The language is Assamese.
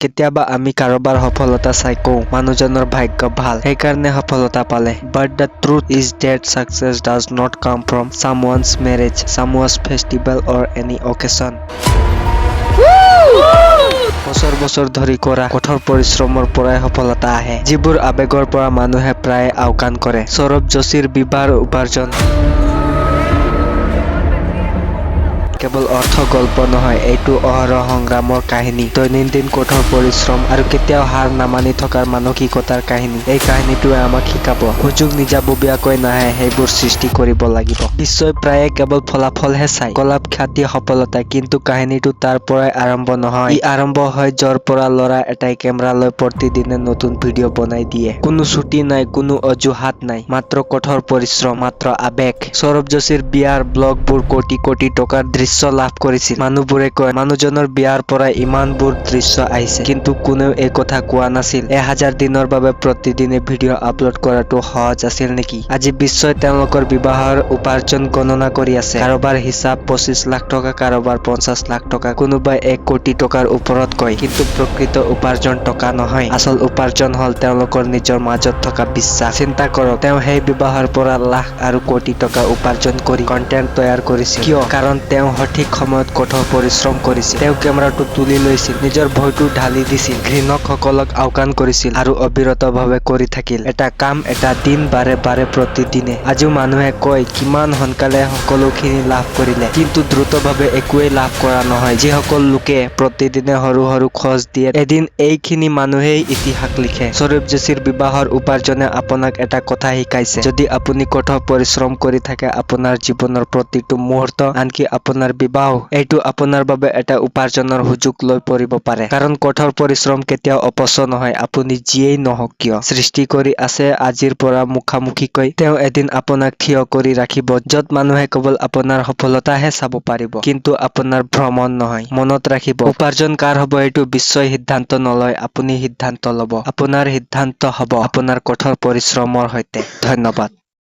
কেতিয়াবা আমি কাৰোবাৰ সফলতা চাই কওঁ মানুহজনৰ ভাগ্য ভাল সেইকাৰণে সফলতা পালে but the truth is that success does not come from someone's marriage, someone's festival or any occasion. বছৰ বছৰ ধৰি কৰা কঠোৰ পৰিশ্ৰমৰ পৰাই সফলতা আহে যিবোৰ আবেগৰ পৰা মানুহে প্ৰায় আওকাণ কৰে সৌৰভ যোশীৰ বিবাহৰ উপাৰ্জন কেৱল অৰ্থ গল্প নহয় এইটো অহৰহ সংগ্ৰামৰ কাহিনী দৈনন্দিন কঠোৰ পৰিশ্ৰম আৰু কেতিয়াও হাৰ নামানি থকাৰ মানসিকতাৰ কাহিনী এই কাহিনীটোৱে আমাক শিকাব সুযোগ নিজাববীয়াকৈ নাহে সেইবোৰ সৃষ্টি কৰিব লাগিব বিশ্বই প্ৰায়ে কেৱল ফলাফলহে চায় কলাপ খ্যাতি সফলতা কিন্তু কাহিনীটো তাৰ পৰাই আৰম্ভ নহয় ই আৰম্ভ হয় য'ৰ পৰা ল'ৰা এটাই কেমেৰা লৈ প্ৰতিদিনে নতুন ভিডিঅ' বনাই দিয়ে কোনো ছুটি নাই কোনো অজুহাত নাই মাত্ৰ কঠোৰ পৰিশ্ৰম মাত্ৰ আবেগ সৌৰভ যোশীৰ বিয়াৰ ব্লগবোৰ কোটি কোটি টকাৰ দৃশ্য লাভ কৰিছিল মানুহবোৰে কয় মানুহজনৰ বিয়াৰ পৰা ইমানবোৰ দৃশ্য আহিছে কিন্তু কোনেও এই কথা কোৱা নাছিল 1000 দিনৰ বাবে প্ৰতিদিনে ভিডিঅ' আপলোড কৰাটো সহজ আছিল নেকি আজি বিশ্বই তেওঁলোকৰ বিবাহৰ উপাৰ্জন গণনা কৰি আছে কাৰোবাৰ হিচাপ 25 লাখ টকা কাৰোবাৰ 50 লাখ টকা কোনোবাই 1 কোটি টকাৰ ওপৰত কয় কিন্তু প্ৰকৃত উপাৰ্জন টকা নহয় আচল উপাৰ্জন হল তেওঁলোকৰ নিজৰ মাজত থকা বিশ্বাস চিন্তা কৰক তেওঁ সেই বিবাহৰ পৰা লাখ আৰু কোটি টকা উপাৰ্জন কৰি কন্টেন্ট তৈয়াৰ কৰিছিল কিয় কাৰণ তেওঁ সঠিক সময়ত কঠোৰ পৰিশ্ৰম কৰিছিল তেওঁ কেমেৰাটো তুলি লৈছিল নিজৰ ভয়টো ঢালি দিছিল ঘৃণকসকলক আওকাণ কৰিছিল আৰু অবিৰতভাৱে কৰি থাকিল এটা কাম এটা দিন বাৰে বাৰে প্ৰতিদিনে আজিও মানুহে কয় কিমান সোনকালে সকলোখিনি লাভ কৰিলে কিন্তু দ্ৰুতভাৱে একোৱেই লাভ কৰা নহয় যিসকল লোকে প্ৰতিদিনে সৰু সৰু খৰচ দিয়ে এদিন এইখিনি মানুহেই ইতিহাস লিখে সৌৰভ যোশীৰ বিবাহৰ উপাৰ্জনে আপোনাক এটা কথা শিকাইছে যদি আপুনি কঠোৰ পৰিশ্ৰম কৰি থাকে আপোনাৰ জীৱনৰ প্ৰতিটো মুহূৰ্ত আনকি আপোনাৰ বিবাহ এইটো আপোনাৰ বাবে এটা উপাৰ্জনৰ সুযোগ লৈ পৰিব পাৰে কাৰণ কঠোৰ পৰিশ্ৰম কেতিয়াও অপচয় নহয় আপুনি যিয়েই নহওক কিয় সৃষ্টি কৰি আছে আজিৰ পৰা মুখামুখিকৈ তেওঁ এদিন আপোনাক থিয় কৰি ৰাখিব য'ত মানুহে কেৱল আপোনাৰ সফলতাহে চাব পাৰিব কিন্তু আপোনাৰ ভ্ৰমণ নহয় মনত ৰাখিব উপাৰ্জন কাৰ হ'ব এইটো বিশ্বই সিদ্ধান্ত নলয় আপুনি সিদ্ধান্ত ল'ব আপোনাৰ সিদ্ধান্ত হ'ব আপোনাৰ কঠোৰ পৰিশ্ৰমৰ সৈতে ধন্যবাদ